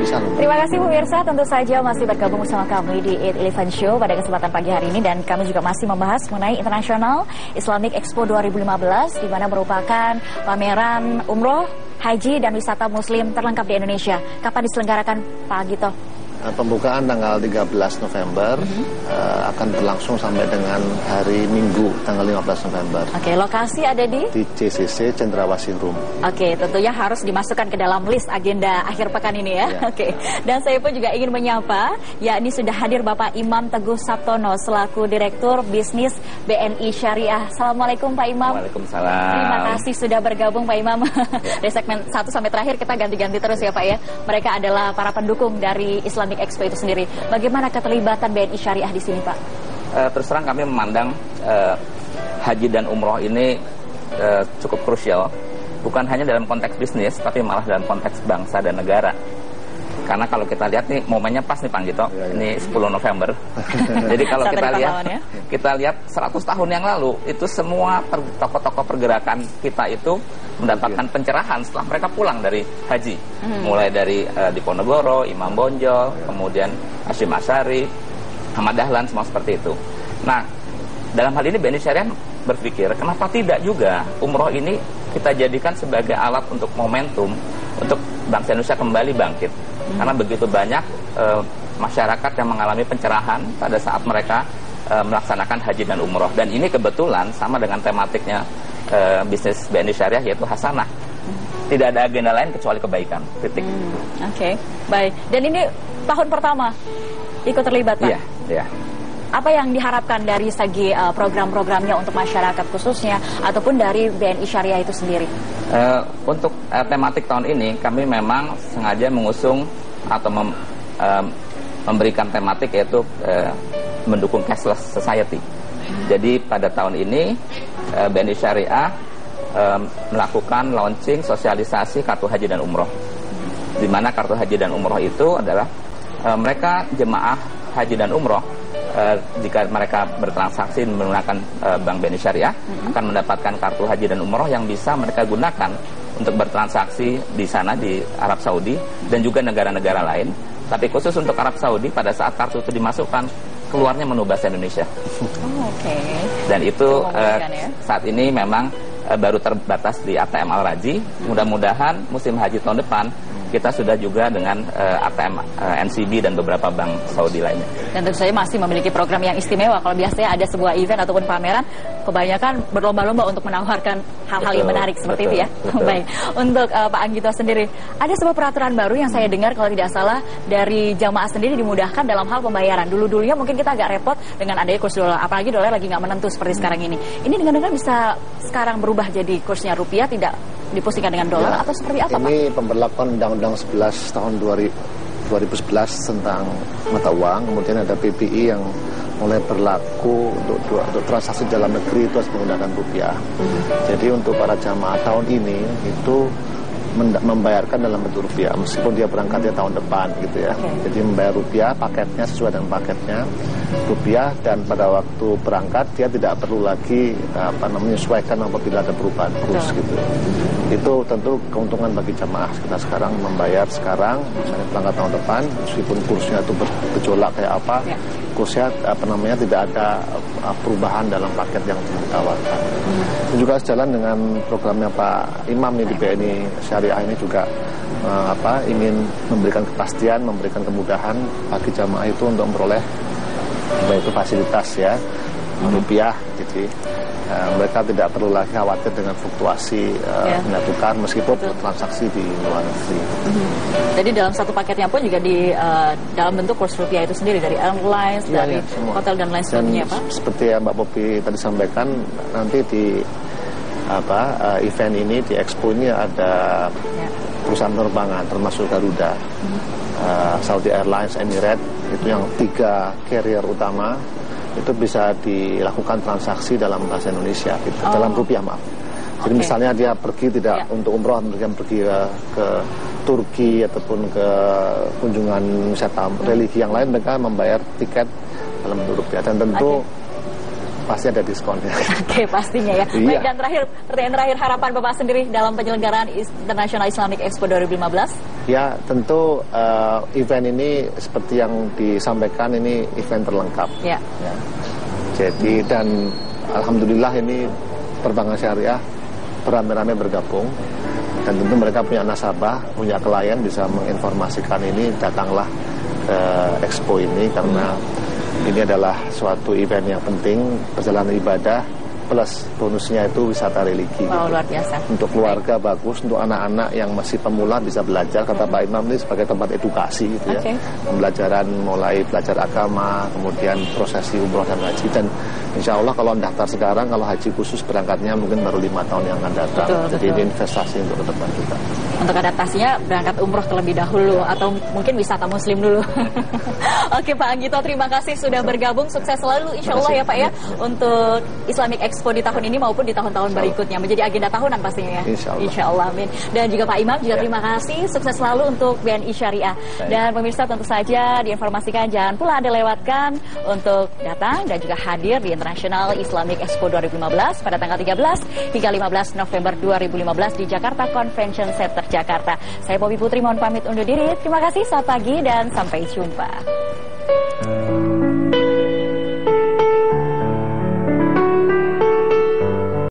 bisa. Terima kasih pemirsa, tentu saja masih bergabung bersama kami di 8-11 Show pada kesempatan pagi hari ini, dan kami juga masih membahas mengenai International Islamic Expo 2015, di mana merupakan pameran umroh, haji, dan wisata muslim terlengkap di Indonesia. Kapan diselenggarakan, Pak Agito? Pembukaan tanggal 13 November akan berlangsung sampai dengan hari Minggu tanggal 15 November. Oke, lokasi ada di JCC Cendrawasih Room. Oke, tentunya harus dimasukkan ke dalam list agenda akhir pekan ini ya. Oke. Dan saya pun juga ingin menyapa, yakni sudah hadir Bapak Imam Teguh Sabtono selaku Direktur Bisnis BNI Syariah. Assalamualaikum Pak Imam. Waalaikumsalam. Terima kasih sudah bergabung Pak Imam. Dari segmen 1 sampai terakhir kita ganti-ganti terus ya Pak ya. Mereka adalah para pendukung dari Islamic Expo itu sendiri. Bagaimana keterlibatan BNI Syariah di sini, Pak? Terus terang kami memandang haji dan umroh ini cukup krusial, bukan hanya dalam konteks bisnis, tapi malah dalam konteks bangsa dan negara. Karena kalau kita lihat nih momennya pas nih Pak Gito, ini 10 November. Jadi kalau kita lihat 100 tahun yang lalu itu semua tokoh-tokoh pergerakan kita itu mendapatkan pencerahan setelah mereka pulang dari haji. Mulai dari Diponegoro, Imam Bonjol, kemudian Hasyim Asy'ari, Ahmad Dahlan, semua seperti itu. Nah, dalam hal ini BNI Syariah berpikir, kenapa tidak juga umroh ini kita jadikan sebagai alat untuk momentum untuk bangsa Indonesia kembali bangkit. Karena begitu banyak masyarakat yang mengalami pencerahan pada saat mereka melaksanakan haji dan umroh. Dan ini kebetulan sama dengan tematiknya bisnis BNI Syariah, yaitu hasanah. Tidak ada agenda lain kecuali kebaikan. Titik. Oke, baik. Dan ini tahun pertama ikut terlibat, Pak? Iya. Apa yang diharapkan dari segi program-programnya untuk masyarakat khususnya, ataupun dari BNI Syariah itu sendiri? Untuk tematik tahun ini, kami memang sengaja mengusung atau memberikan tematik, yaitu mendukung cashless society. Jadi pada tahun ini BNI Syariah melakukan launching sosialisasi kartu haji dan umroh. Di mana kartu haji dan umroh itu adalah mereka jemaah haji dan umroh, jika mereka bertransaksi menggunakan Bank BNI Syariah, akan mendapatkan kartu haji dan umroh yang bisa mereka gunakan untuk bertransaksi di sana, di Arab Saudi dan juga negara-negara lain. Tapi khusus untuk Arab Saudi, pada saat kartu itu dimasukkan, keluarnya menu bahasa Indonesia. Dan itu saat ini memang baru terbatas di ATM Al-Raji. Mudah-mudahan musim haji tahun depan kita sudah juga dengan ATM NCB dan beberapa bank Saudi lainnya. Dan tentu saja masih memiliki program yang istimewa. Kalau biasanya ada sebuah event ataupun pameran, kebanyakan berlomba-lomba untuk menawarkan hal-hal yang menarik seperti itu ya. Baik, untuk Pak Anggito sendiri, ada sebuah peraturan baru yang saya dengar kalau tidak salah dari jamaah sendiri dimudahkan dalam hal pembayaran. Dulu-dulunya mungkin kita agak repot dengan adanya kurs dolar, apalagi dolar lagi nggak menentu seperti sekarang ini. Ini dengan bisa sekarang berubah jadi kursnya rupiah, tidak dipusingkan dengan dolar atau seperti apa, Pak? Ini pemberlakuan Undang-Undang 11 tahun 2011 tentang mata uang, kemudian ada PPI yang mulai berlaku untuk transaksi dalam negeri itu harus menggunakan rupiah. Jadi untuk para jamaah tahun ini itu membayarkan dalam bentuk rupiah meskipun dia berangkatnya tahun depan gitu ya. Jadi membayar rupiah, paketnya sesuai dengan paketnya rupiah, dan pada waktu berangkat dia tidak perlu lagi menyesuaikan apabila ada perubahan kurs gitu. Itu tentu keuntungan bagi jamaah kita sekarang membayar sekarang, misalnya berangkat tahun depan meskipun kursnya itu bergejolak kayak apa, kursnya tidak ada perubahan dalam paket yang ditawarkan. Dan juga sejalan dengan programnya Pak Imam di BNI Syariah ini juga ingin memberikan kepastian, memberikan kemudahan bagi jamaah itu untuk memperoleh baik itu fasilitas ya rupiah. Jadi mereka tidak perlu lagi khawatir dengan fluktuasi nilai tukar meskipun transaksi di luar negeri. Jadi dalam satu paketnya pun juga di dalam bentuk kurs rupiah itu sendiri, dari airlines, dari hotel dan lain sebagainya, Pak. Seperti yang Mbak Popi tadi sampaikan, nanti di event ini, di Expo ini ada perusahaan penerbangan termasuk Garuda, Saudi Airlines, Emirates, itu yang 3 carrier utama itu bisa dilakukan transaksi dalam bahasa Indonesia gitu, dalam rupiah maaf. Jadi misalnya dia pergi tidak untuk umroh, mungkin pergi ke Turki ataupun ke kunjungan wisata religi yang lain, mereka membayar tiket dalam bentuk rupiah. Dan tentu pasti ada diskonnya. Oke, pastinya ya. Iya. Baik, dan pertanyaan terakhir, harapan Bapak sendiri dalam penyelenggaraan International Islamic Expo 2015? Ya, tentu event ini seperti yang disampaikan, ini event terlengkap. Ya. Jadi, dan alhamdulillah ini perbankan syariah beramai-ramai bergabung, dan tentu mereka punya nasabah, punya klien, bisa menginformasikan ini, datanglah ke expo ini karena ini adalah suatu event yang penting, perjalanan ibadah plus bonusnya itu wisata religi. Wow, gitu. luar biasa. Untuk keluarga bagus, untuk anak-anak yang masih pemula bisa belajar. Kata Pak Imam ini sebagai tempat edukasi gitu ya. Pembelajaran mulai belajar agama, kemudian prosesi umroh dan haji, dan insya Allah kalau daftar sekarang, kalau haji khusus berangkatnya mungkin baru 5 tahun yang akan datang. Jadi ini investasi untuk ke depan juga. Untuk adaptasinya berangkat umroh terlebih dahulu atau mungkin wisata muslim dulu. Oke Pak Anggito, terima kasih sudah bergabung. Sukses selalu insya Allah ya Pak ya untuk Islamic Expo di tahun ini maupun di tahun-tahun berikutnya, menjadi agenda tahunan pastinya ya. Insya Allah, amin. Dan juga Pak Imam juga terima kasih, sukses selalu untuk BNI Syariah. Dan pemirsa tentu saja diinformasikan jangan pula Anda lewatkan untuk datang dan juga hadir di International Islamic Expo 2015 pada tanggal 13 hingga 15 November 2015 di Jakarta Convention Center Jakarta. Saya Bobby Putri mohon pamit undur diri. Terima kasih, selamat pagi dan sampai jumpa.